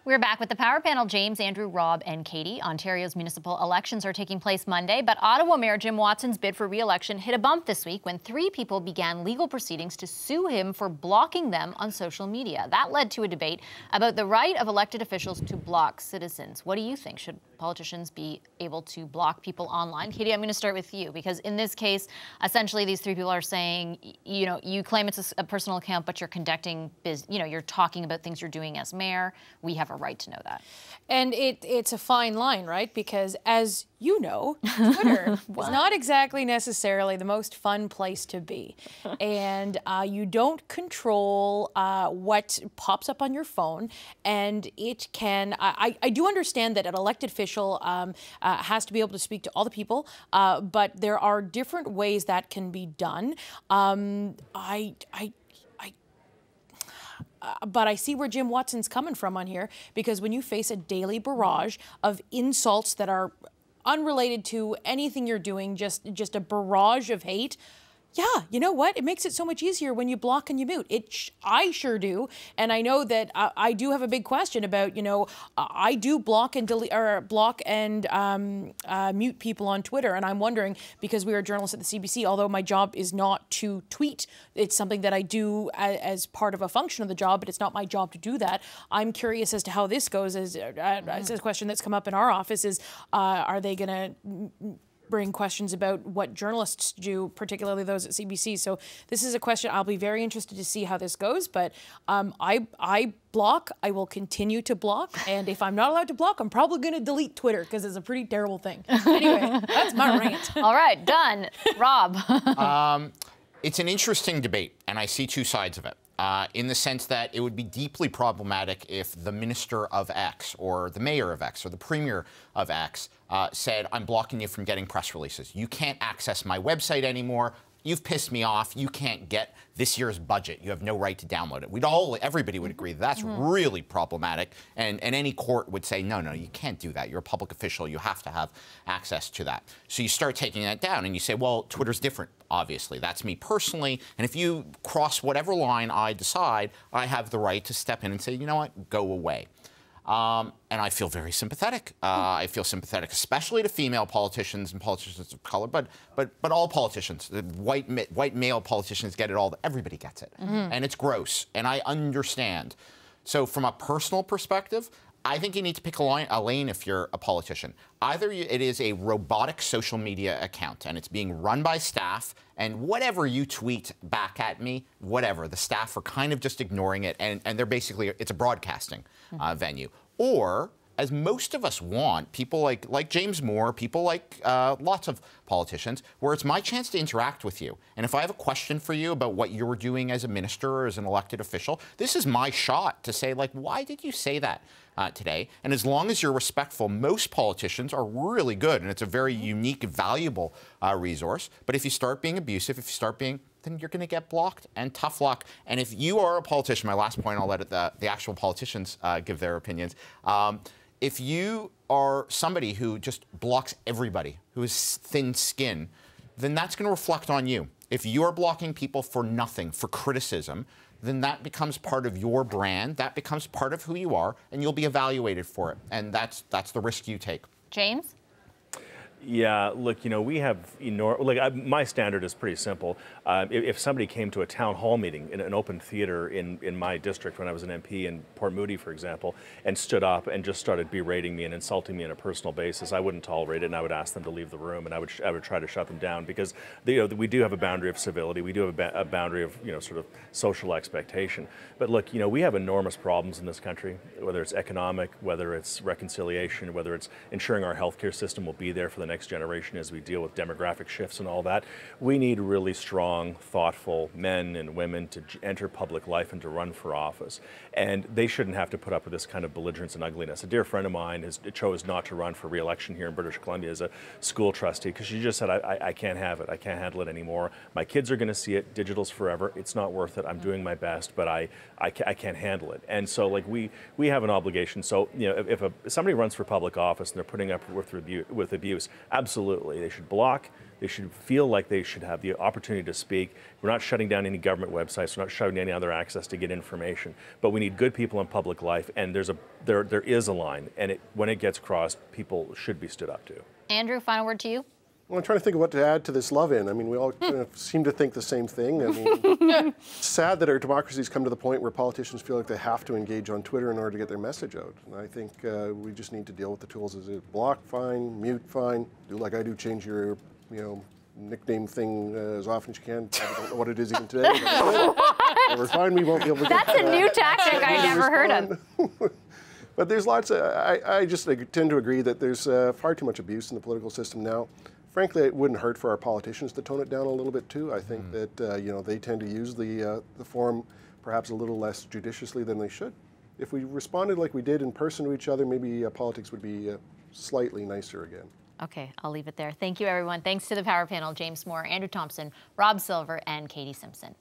We're back with the Power Panel. James, Andrew, Rob, and Katie. Ontario's municipal elections are taking place Monday, but Ottawa Mayor Jim Watson's bid for re-election hit a bump this week when 3 people began legal proceedings to sue him for blocking them on social media. That led to a debate about the right of elected officials to block citizens. What do you think? Should politicians be able to block people online? Katie, I'm going to start with you, because in this case, essentially these 3 people are saying, you know, you claim it's a personal account, but you're conducting you're talking about things you're doing as mayor. We have a right to know that. And it's a fine line, right? Because as you know, Twitter is not exactly necessarily the most fun place to be. And you don't control what pops up on your phone. And it can, I do understand that an elected official has to be able to speak to all the people, but there are different ways that can be done. But I see where Jim Watson's coming from on here, because when you face a daily barrage of insults that are unrelated to anything you're doing, just a barrage of hate, yeah, you know what? It makes it so much easier when you block and you mute. I sure do, and I know that I do have a big question about, you know, I do block and delete or block and mute people on Twitter, and I'm wondering, because we are journalists at the CBC, although my job is not to tweet, it's something that I do as part of a function of the job, but it's not my job to do that. I'm curious as to how this goes. As a question that's come up in our office is, are they going to bring questions about what journalists do, particularly those at CBC. So this is a question I'll be very interested to see how this goes. But I block. I will continue to block. And if I'm not allowed to block, I'm probably going to delete Twitter, because it's a pretty terrible thing. Anyway, that's my rant. All right, done. Rob. It's an interesting debate, and I see 2 sides of it. In the sense that it would be deeply problematic if the minister of X or the mayor of X or the premier of X said, I'm blocking you from getting press releases. You can't access my website anymore. You've pissed me off. You can't get this year's budget. You have no right to download it. Everybody would agree that's really problematic. And any court would say, no, you can't do that. You're a public official. You have to have access to that. So you start taking that down and you say, well, Twitter's different, obviously. That's me personally. And if you cross whatever line I decide, I have the right to step in and say, you know what, go away. And I feel very sympathetic. I feel sympathetic, especially to female politicians and politicians of color, but all politicians. White male politicians get it all. Everybody gets it, and it's gross. And I understand. So from a personal perspective, I think you need to pick a lane if you're a politician. Either it is a robotic social media account and it's being run by staff, and whatever you tweet back at me, whatever, the staff are kind of just ignoring it, and they're basically, it's a broadcasting venue. Or, as most of us want, people like James Moore, people like lots of politicians, where it's my chance to interact with you. And if I have a question for you about what you're doing as a minister or as an elected official, this is my shot to say, like, why did you say that today? And as long as you're respectful, most politicians are really good, and it's a very unique, valuable resource. But if you start being abusive, then you're going to get blocked, and tough luck. And if you are a politician, my last point, I'll let the actual politicians give their opinions. If you are somebody who just blocks everybody, who is thin-skinned, then that's going to reflect on you. If you are blocking people for nothing, for criticism, then that becomes part of your brand, that becomes part of who you are, and you'll be evaluated for it. And that's the risk you take. James? Yeah, look, you know, we have my standard is pretty simple. If somebody came to a town hall meeting in an open theater in my district when I was an MP in Port Moody, for example, and stood up and just started berating me and insulting me on a personal basis, I wouldn't tolerate it, and I would ask them to leave the room, and I would try to shut them down, because we do have a boundary of civility, we do have a boundary of sort of social expectation. But look, we have enormous problems in this country, whether it's economic, whether it's reconciliation, whether it's ensuring our healthcare system will be there for the next generation as we deal with demographic shifts and all that. We need really strong, thoughtful men and women to enter public life and to run for office. And they shouldn't have to put up with this kind of belligerence and ugliness. A dear friend of mine chose not to run for re-election here in British Columbia as a school trustee, because she just said, I can't have it. I can't handle it anymore. My kids are going to see it. Digital's forever. It's not worth it. I'm doing my best, but I can't handle it. And so, like, we have an obligation. So, if somebody runs for public office and they're putting up with abuse, Absolutely. They should block. They should feel like they should have the opportunity to speak. We're not shutting down any government websites. We're not shutting down any other access to get information. But we need good people in public life, and there is a line, and when it gets crossed, people should be stood up to. Andrew, final word to you. Well, I'm trying to think of what to add to this love-in. I mean, we all kind of seem to think the same thing. I mean, it's sad that our democracy's come to the point where politicians feel like they have to engage on Twitter in order to get their message out. And I think we just need to deal with the tools as a block, fine, mute, fine, do like I do, change your nickname thing as often as you can. I don't know what it is even today. We're fine, we won't be able to That's a new tactic I never heard of. But there's lots of, I just tend to agree that there's far too much abuse in the political system now. Frankly, it wouldn't hurt for our politicians to tone it down a little bit too. I think that they tend to use the forum perhaps a little less judiciously than they should. If we responded like we did in person to each other, maybe politics would be slightly nicer again. Okay, I'll leave it there. Thank you, everyone. Thanks to the Power Panel, James Moore, Andrew Thompson, Rob Silver, and Katie Simpson.